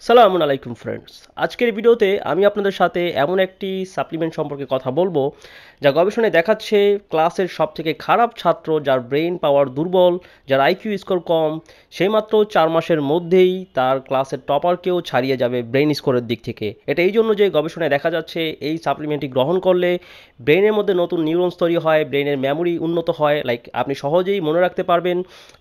সালামুন আলাইকুম ফ্রেন্ডস। আজকের ভিডিওতে আমি আপনাদের সাথে এমন একটি সাপ্লিমেন্ট সম্পর্কে কথা বলবো যা গবেষণায় দেখাচ্ছে ক্লাসের সবথেকে খারাপ ছাত্র যার ব্রেইন পাওয়ার দুর্বল, যার আইকিউ স্কোর কম, সে মাত্র 4 মাসের মধ্যেই তার ক্লাসের টপারকেও ছাড়িয়ে যাবে ব্রেইন স্কোরের দিক থেকে। এটা এই জন্য যে গবেষণায় দেখা যাচ্ছে এই সাপ্লিমেন্টটি গ্রহণ করলে ব্রেইনের মধ্যে নতুন নিউরনস তৈরি হয়, ব্রেইনের মেমোরি উন্নত হয়, লাইক আপনি সহজেই মনে রাখতে পারবেন।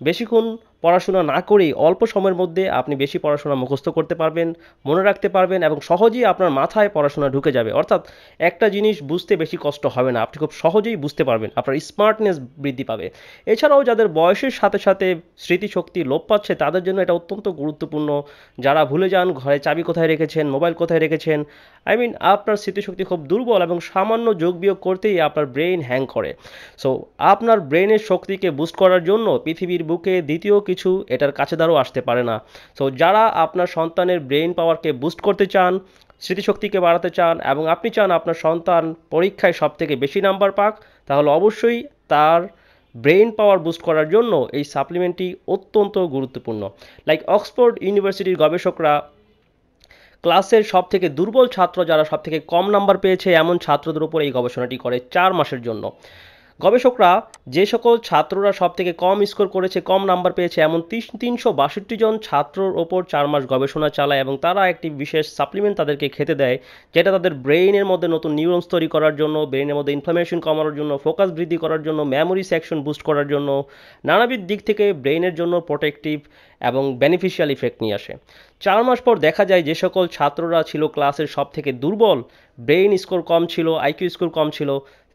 বেশিক্ষণ পড়াশোনা না করেই অল্প সময়ের মধ্যে আপনি বেশি পড়াশোনা মুখস্থ করতে পারবেন, মনে রাখতে পারবেন এবং সহজেই আপনার মাথায় পড়াশোনা ঢুকে যাবে। অর্থাৎ একটা জিনিস বুঝতে বেশি কষ্ট হবে না, আপনি খুব সহজেই বুঝতে পারবেন, আপনার স্মার্টনেস বৃদ্ধি পাবে। এছাড়াও যাদের বয়সের সাথে সাথে স্মৃতিশক্তি লোপ পাচ্ছে তাদের জন্য এটা অত্যন্ত গুরুত্বপূর্ণ। যারা ভুলে যান ঘরে চাবি কোথায় রেখেছেন, মোবাইল কোথায় রেখেছেন, আপনার স্মৃতিশক্তি খুব দুর্বল এবং সামান্য যোগ বিয়োগ করতেই আপনার ব্রেইন হ্যাং করে। সো আপনার ব্রেনের শক্তিকে বুস্ট করার জন্য পৃথিবীর বুকে দ্বিতীয় কিছু এটার কাছে দ্বারাও আসতে পারে না। সো যারা আপনার সন্তানের ব্রেন পাওয়ারকে বুস্ট করতে চান, স্মৃতিশক্তিকে বাড়াতে চান এবং আপনি চান আপনার সন্তান পরীক্ষায় সবথেকে বেশি নাম্বার পাক, তাহলে অবশ্যই তার ব্রেন পাওয়ার বুস্ট করার জন্য এই সাপ্লিমেন্টটি অত্যন্ত গুরুত্বপূর্ণ। লাইক অক্সফোর্ড ইউনিভার্সিটির গবেষকরা ক্লাসের সবথেকে দুর্বল ছাত্র যারা সবথেকে কম নাম্বার পেয়েছে এমন ছাত্রদের উপর এই গবেষণাটি করে 4 মাসের জন্য। গবেষকরা যে সকল ছাত্ররা সবথেকে কম স্কোর করেছে, কম নাম্বার পেয়েছে এমন 362 জন ছাত্রর ওপর 4 মাস গবেষণা চালায় এবং তারা একটি বিশেষ সাপ্লিমেন্ট তাদেরকে খেতে দেয়, যেটা তাদের ব্রেইনের মধ্যে নতুন নিউরনস তৈরি করার জন্য, ব্রেইনের মধ্যে ইনফ্লামেশন কমানোর জন্য, ফোকাস বৃদ্ধি করার জন্য, মেমোরি সেকশন বুস্ট করার জন্য, নানাবিধ দিক থেকে ব্রেইনের জন্য প্রোটেক্টিভ এবং বেনিফিশিয়াল ইফেক্ট নিয়ে আসে। 4 মাস পর দেখা যায় যে সকল ছাত্ররা ছিল ক্লাসের সবথেকে দুর্বল, ব্রেইন স্কোর কম ছিল, আইকিউ স্কোর কম ছিল,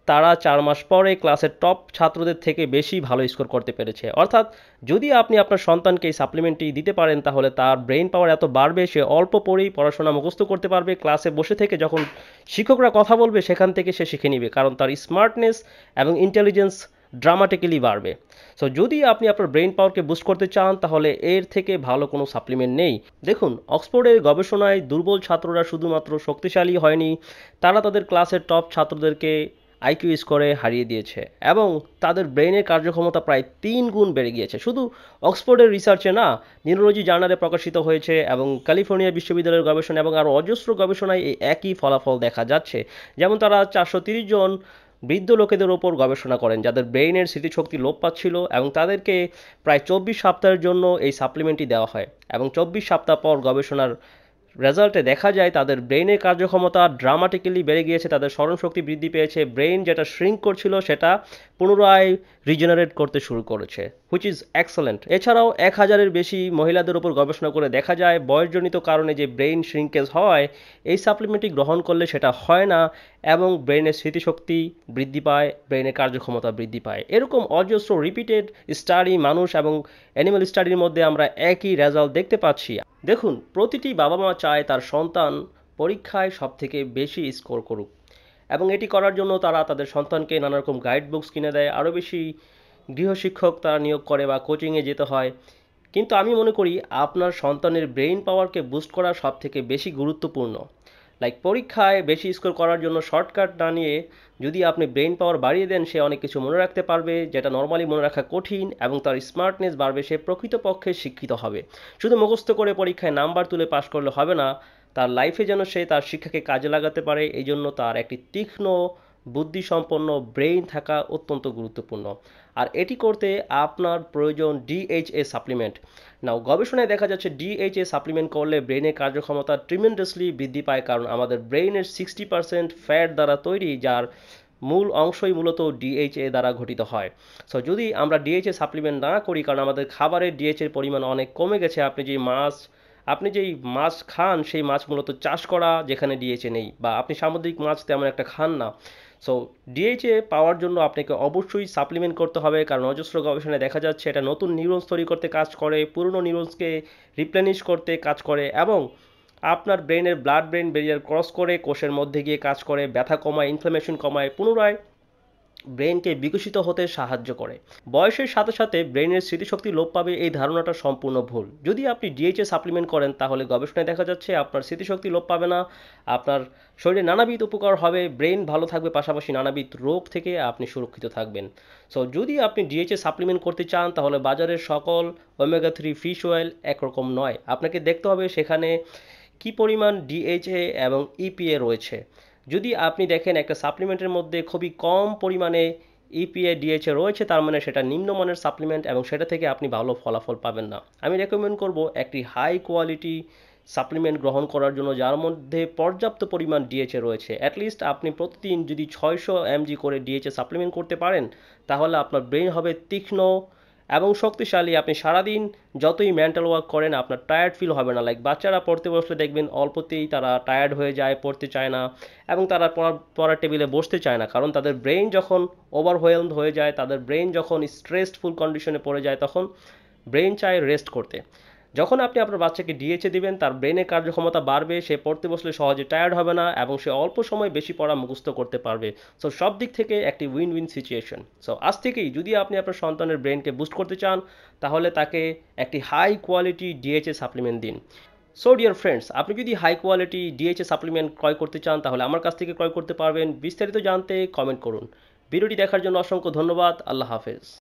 তারা 4 মাস পরে ক্লাসের টপ ছাত্রদের থেকে বেশি ভালো স্কোর করতে পেরেছে। অর্থাৎ যদি আপনি আপনার সন্তানকে এই সাপ্লিমেন্টটি দিতে পারেন তাহলে তার ব্রেইন পাওয়ার এত বাড়বে, সে অল্প পড়েই পড়াশোনা মুখস্থ করতে পারবে, ক্লাসে বসে থেকে যখন শিক্ষকরা কথা বলবে সেখান থেকে সে শিখে নিবে, কারণ তার স্মার্টনেস এবং ইন্টেলিজেন্স ড্রামাটিক্যালি বাড়বে। সো যদি আপনি আপনার ব্রেইন পাওয়ারকে বুস্ট করতে চান তাহলে এর থেকে ভালো কোনো সাপ্লিমেন্ট নেই। দেখুন, অক্সফোর্ডের গবেষণায় দুর্বল ছাত্ররা শুধুমাত্র শক্তিশালী হয়নি, তারা তাদের ক্লাসের টপ ছাত্রদেরকে আইকিউ স্কোরে হারিয়ে দিয়েছে এবং তাদের ব্রেনের কার্যক্ষমতা প্রায় 3 গুণ বেড়ে গিয়েছে। শুধু অক্সফোর্ডের রিসার্চে না, নিউরোলজি জার্নালে প্রকাশিত হয়েছে এবং ক্যালিফোর্নিয়া বিশ্ববিদ্যালয়ের গবেষণা এবং আরও অজস্র গবেষণায় এই একই ফলাফল দেখা যাচ্ছে। যেমন তারা 430 জন বৃদ্ধ লোকেদের ওপর গবেষণা করেন যাদের ব্রেইনের স্মৃতিশক্তি লোপ পাচ্ছিল এবং তাদেরকে প্রায় 24 সপ্তাহের জন্য এই সাপ্লিমেন্টটি দেওয়া হয় এবং 24 সপ্তাহ পর গবেষণার রেজাল্টে দেখা যায় তাদের ব্রেইনের কার্যক্ষমতা ড্রামাটিক্যালি বেড়ে গিয়েছে, তাদের স্মরণশক্তি বৃদ্ধি পেয়েছে, ব্রেইন যেটা শ্রিঙ্ক করছিল সেটা পুনরায় রিজেনারেট করতে শুরু করেছে, হুইচ ইজ এক্সেলেন্ট। এছাড়াও 1000-এর বেশি মহিলাদের উপর গবেষণা করে দেখা যায় বয়সজনিত কারণে যে ব্রেইন শ্রিঙ্কেজ হয় এই সাপ্লিমেন্টটি গ্রহণ করলে সেটা হয় না এবং ব্রেইনের স্মৃতিশক্তি বৃদ্ধি পায়, ব্রেইনের কার্যক্ষমতা বৃদ্ধি পায়। এরকম অজস্র রিপিটেড স্টাডি, মানুষ এবং অ্যানিমাল স্টাডির মধ্যে আমরা একই রেজাল্ট দেখতে পাচ্ছি। দেখুন, প্রতিটি বাবা মা চায় তার সন্তান পরীক্ষায় সবথেকে বেশি স্কোর করুক এবং এটি করার জন্য তারা তাদের সন্তানকে নানা রকম গাইড বুকস কিনে দেয়, আরও বেশি গৃহশিক্ষক তারা নিয়োগ করে বা কোচিংয়ে যেতে হয়। কিন্তু আমি মনে করি আপনার সন্তানের ব্রেইন পাওয়ারকে বুস্ট করা সবথেকে বেশি গুরুত্বপূর্ণ। লাইক পরীক্ষায় বেশি স্কোর করার জন্য শর্টকাট না নিয়ে যদি আপনি ব্রেইন পাওয়ার বাড়িয়ে দেন, সে অনেক কিছু মনে রাখতে পারবে যেটা নর্মালি মনে রাখা কঠিন এবং তার স্মার্টনেস বাড়বে, সে প্রকৃতপক্ষে শিক্ষিত হবে। শুধু মুখস্থ করে পরীক্ষায় নাম্বার তুলে পাশ করলে হবে না, তার লাইফে যেন সে তার শিক্ষাকে কাজে লাগাতে পারে এই জন্য তার একটি তীক্ষ্ণ বুদ্ধিসম্পন্ন ব্রেইন থাকা অত্যন্ত গুরুত্বপূর্ণ। আর এটি করতে আপনার প্রয়োজন ডিএইচএ সাপ্লিমেন্ট। নাও গবেষণায় দেখা যাচ্ছে ডিএইচএ সাপ্লিমেন্ট করলে ব্রেনের কার্যক্ষমতা ট্রিমেন্ডাসলি বৃদ্ধি পায়, কারণ আমাদের ব্রেইনের 60% ফ্যাট দ্বারা তৈরি, যার মূল অংশই মূলত ডিএইচএ দ্বারা গঠিত হয়। সো যদি আমরা ডিএইচএ সাপ্লিমেন্ট না করি, কারণ আমাদের খাবারের ডিএইচএর পরিমাণ অনেক কমে গেছে, আপনি যেই মাছ খান সেই মাছ মূলত চাষ করা যেখানে ডিএইচএ নেই, বা আপনি সামুদ্রিক মাছ তেমন একটা খান না। সো ডিএইচএ পাওয়ার জন্য আপনাকে অবশ্যই সাপ্লিমেন্ট করতে হবে, কারণ অজস্র গবেষণায় দেখা যাচ্ছে এটা নতুন নিউরনস তৈরি করতে কাজ করে, পুরনো নিউরনসকে রিপ্লেনিশ করতে কাজ করে এবং আপনার ব্রেনের ব্লাড ব্রেন ব্যারিয়ার ক্রস করে কোষের মধ্যে গিয়ে কাজ করে, ব্যথা কমায়, ইনফ্লামেশন কমায়, পুনরায় ব্রেনকে বিকশিত হতে সাহায্য করে। বয়সের সাথে সাথে ব্রেনের স্মৃতিশক্তি লোপ পাবে এই ধারণাটা সম্পূর্ণ ভুল। যদি আপনি ডিএইচএ সাপ্লিমেন্ট করেন তাহলে গবেষণায় দেখা যাচ্ছে আপনার স্মৃতিশক্তি লোপ পাবে না, আপনার শরীরে নানাবিধ উপকার হবে, ব্রেন ভালো থাকবে, পাশাপাশি নানাবিধ রোগ থেকে আপনি সুরক্ষিত থাকবেন। সো যদি আপনি ডিএইচএ সাপ্লিমেন্ট করতে চান তাহলে বাজারের সকল ওমেগা 3 ফিশ অয়েল একরকম নয়। আপনাকে দেখতে হবে সেখানে কি পরিমাণ ডিএইচএ এবং ইপিএ রয়েছে। যদি আপনি দেখেন একটা সাপ্লিমেন্টের মধ্যে খুবই কম পরিমাণে ইপিএ ডিএইচএ রয়েছে, তার মানে সেটা নিম্নমানের সাপ্লিমেন্ট এবং সেটা থেকে আপনি ভালো ফলাফল পাবেন না। আমি রেকমেন্ড করব একটি হাই কোয়ালিটি সাপ্লিমেন্ট গ্রহণ করার জন্য যার মধ্যে পর্যাপ্ত পরিমাণ ডিএইচএ রয়েছে। অ্যাটলিস্ট আপনি প্রতিদিন যদি 600 mg করে ডিএইচএ সাপ্লিমেন্ট করতে পারেন তাহলে আপনার ব্রেন হবে তীক্ষ্ণ এবং শক্তিশালী। আপনি সারাদিন যতই মেন্টাল ওয়ার্ক করেন আপনার টায়ার্ড ফিল হবে না। লাইক বাচ্চারা পড়তে বসলে দেখবেন অল্পতেই তারা টায়ার্ড হয়ে যায়, পড়তে চায় না এবং তারা পড়ার টেবিলে বসতে চায় না, কারণ তাদের ব্রেন যখন ওভারওয়েলমড হয়ে যায়, তাদের ব্রেন যখন স্ট্রেসফুল কন্ডিশনে পড়ে যায় তখন ব্রেন চায় রেস্ট করতে। যখন আপনি আপনার বাচ্চাকে ডিএইচএ দিবেন তার ব্রেনের কার্যক্ষমতা বাড়বে, সে পড়তে বসলে সহজে টায়ার্ড হবে না এবং সে অল্প সময় বেশি পড়া মুখস্থ করতে পারবে। সো সব দিক থেকে একটি উইন উইন সিচুয়েশন। সো আজ থেকেই যদি আপনি আপনার সন্তানের ব্রেনকে বুস্ট করতে চান তাহলে তাকে একটি হাই কোয়ালিটি ডিএইচএ সাপ্লিমেন্ট দিন। সো ডিয়ার ফ্রেন্ডস, আপনি যদি হাই কোয়ালিটি ডিএইচএ সাপ্লিমেন্ট ক্রয় করতে চান তাহলে আমার কাছ থেকে ক্রয় করতে পারবেন। বিস্তারিত জানতে কমেন্ট করুন। ভিডিওটি দেখার জন্য অসংখ্য ধন্যবাদ। আল্লাহ হাফেজ।